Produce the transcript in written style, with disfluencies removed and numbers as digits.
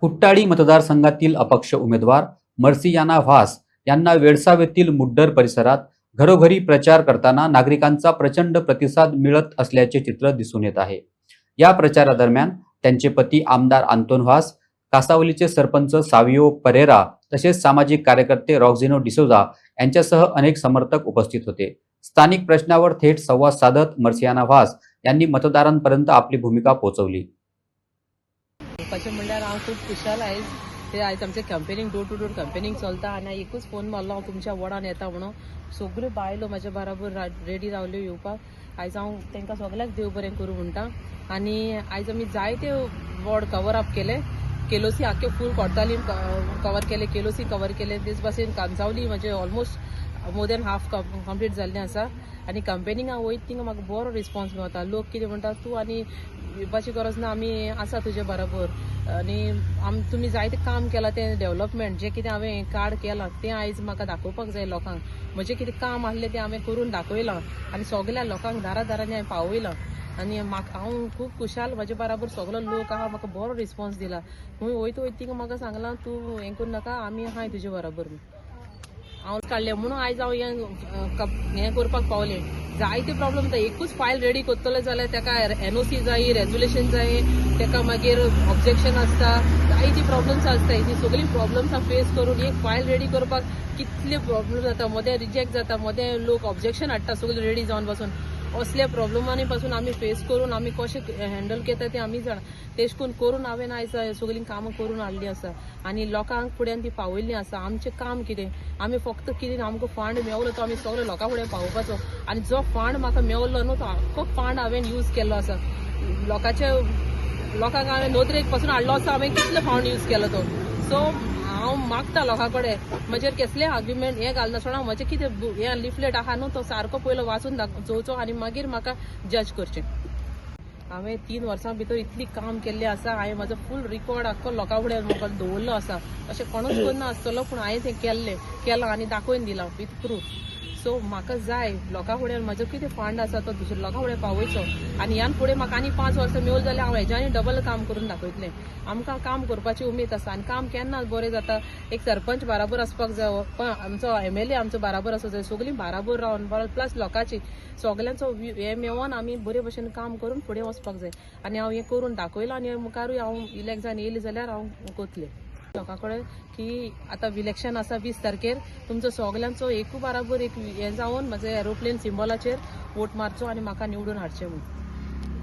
कुट्टाळी मतदारसंघातील अपक्ष उमेदवार मर्सियाना व्हास यांना वेळसावेतील मुड्डर परिसरात घरोघरी प्रचार करताना नागरिकांचा प्रचंड प्रतिसाद मिळत असल्याचे चित्र दिसून येत आहे. या प्रचारादरम्यान त्यांचे पती आमदार आंतोन व्हास, कासावलीचे सरपंच सावियो परेरा तसेच सामाजिक कार्यकर्ते रॉक्झिनो डिसोजा यांच्यासह अनेक समर्थक उपस्थित होते. स्थानिक प्रश्नावर थेट संवाद साधत मर्सियाना व्हास यांनी मतदारांपर्यंत आपली भूमिका पोहोचवली. करपाचें म्हणल्यार हांव खूब खुशाल आयज ते आयज आमचें campaigning door to door campaigning चलता आनी एकूच फोन मारलो हांव तुमच्या वॉर्डान येता म्हणून. सगळ्यो बायलो म्हाज्या बराबर रेडी रावल्यो येवपाक. आयज हांव तांकां सगळ्याक देव बरें करूं म्हणटा. आनी आयज आमी जायते वॉर्ड कवर अप केले. केलोसी आख्खे फूल कोर्तालीम कवर केले, केलोसी कवर केले, तेच भाशेन कांसावली म्हणजे almost more than half complete जाल्लें आसा. आनी कंपेनिंगाक वयता थिंगा म्हाका बरो रिस्पॉन्स मेळटा. लोक कितें म्हणटा, तूं आनी येवपाची गरज ना, आमी आसा तुजे बरोबर. आनी तुमी जायतें काम केलां तें डेव्हलपमेंट जें कितें हांवें कार्ड केलां तें आयज म्हाका दाखोवपाक जाय लोकांक. म्हजें कितें काम आहलें तें हांवें करून दाखयलां आनी सगल्या लोकांक दारांनी हांवें पावयलां. आनी हांव खूब खुशाल, म्हाजे बराबर सगलो लोक आहा, म्हाका बरो रिस्पॉन्स दिला. खंय वयता थिंगा म्हाका सांगलां, तूं हें करूं नाका, आमी आहाय तुजे बरोबर. हांव काडलें म्हणून आयज हांव हें करपाक पावलें. जायते प्रॉब्लम जाता. एकूच फायल रेडी करतले जाल्यार ताका NOC जाय, रेजोल्युशन जाय, ताका मागीर ऑब्जेक्शन आसता, जायती प्रॉब्लम्स आसता. ही सगळीं प्रॉब्लम्सां फेस करून एक फायल रेडी करपाक कितले प्रॉब्लम जाता. मदें रिजेक्ट जाता, मदें लोक ऑब्जेक्शन हाडटा सगळे रेडी जावन पासून. असल्या प्रॉब्लमांनी पासून आमी फेस करून आमी कशें हँडल करता तें आमी जाणा. तेश करून हांवें आयज सगळीं कामां करून हाडलीं आसा आनी लोकांक फुड्यान ती पावयल्लीं आसा. आमचें काम कितें, आमी फक्त कितें आमकां फंड मेवलो तो आमी सगळे लोकां फुडें पावोवपाचो. आनी जो फंड म्हाका मेवलो न्हू तो आख्खो फंड हांवें यूज केल्लो आसा. लोकांक हांवें नोदरेक पासून हाडलो आसा. हांवें कितलो फंड यूज केलो तो. सो हांव मागता लोकां कडेन म्हजेर कसलें आर्ग्युमेंट हें घालनासतना म्हजें कितें हें लिफलेट आहा न्हू तो सारको पयलो वाचून चोवचो आनी मागीर म्हाका जज करचें. हांवें 3 वर्सां भितर इतली काम केल्लें आसा. हांवें म्हाजो फूल रिकॉर्ड आख्खो लोकां फुडें म्हाका दवरलो आसा. अशें कोणूच करना आसतलो, पूण हांवें तें केलां आनी दाखोवन दिलां विथ प्रूफ. सो म्हाका जाय लोकां फुडें म्हजो कितें फंड आसा तो दुसऱ्या लोकां फुडें पावयचो. आनी ह्यान फुडें म्हाका आनी 5 वर्सां मेवल जाल्यार हांव हेज्यानी डबल काम करून दाखयतलें. आमकां काम करपाची उमेद आसा आनी काम केन्ना बरें जाता. एक सरपंच बराबर आसपाक जाय, पण आमचो MLA आमचो बराबर आसूं जाय. सगळीं बराबर रावन प्लस लोकांची सगल्यांचो हें मेळोन आमी बरे भशेन काम करून फुडें वचपाक जाय. आनी हांव हें करून दाखयलां आनी मुखारूय हांव इलेक्ट जावन येयलें जाल्यार हांव करतलें. लोकां कडेन की आतां इलेक्शन आसा 20 तारखेर, तुमचो सगल्यांचो एकू बराबर एक हें जावन म्हाजे एरोप्लेन सिंबॉलाचेर वोट मारचो आनी म्हाका निवडून हाडचें म्हणून.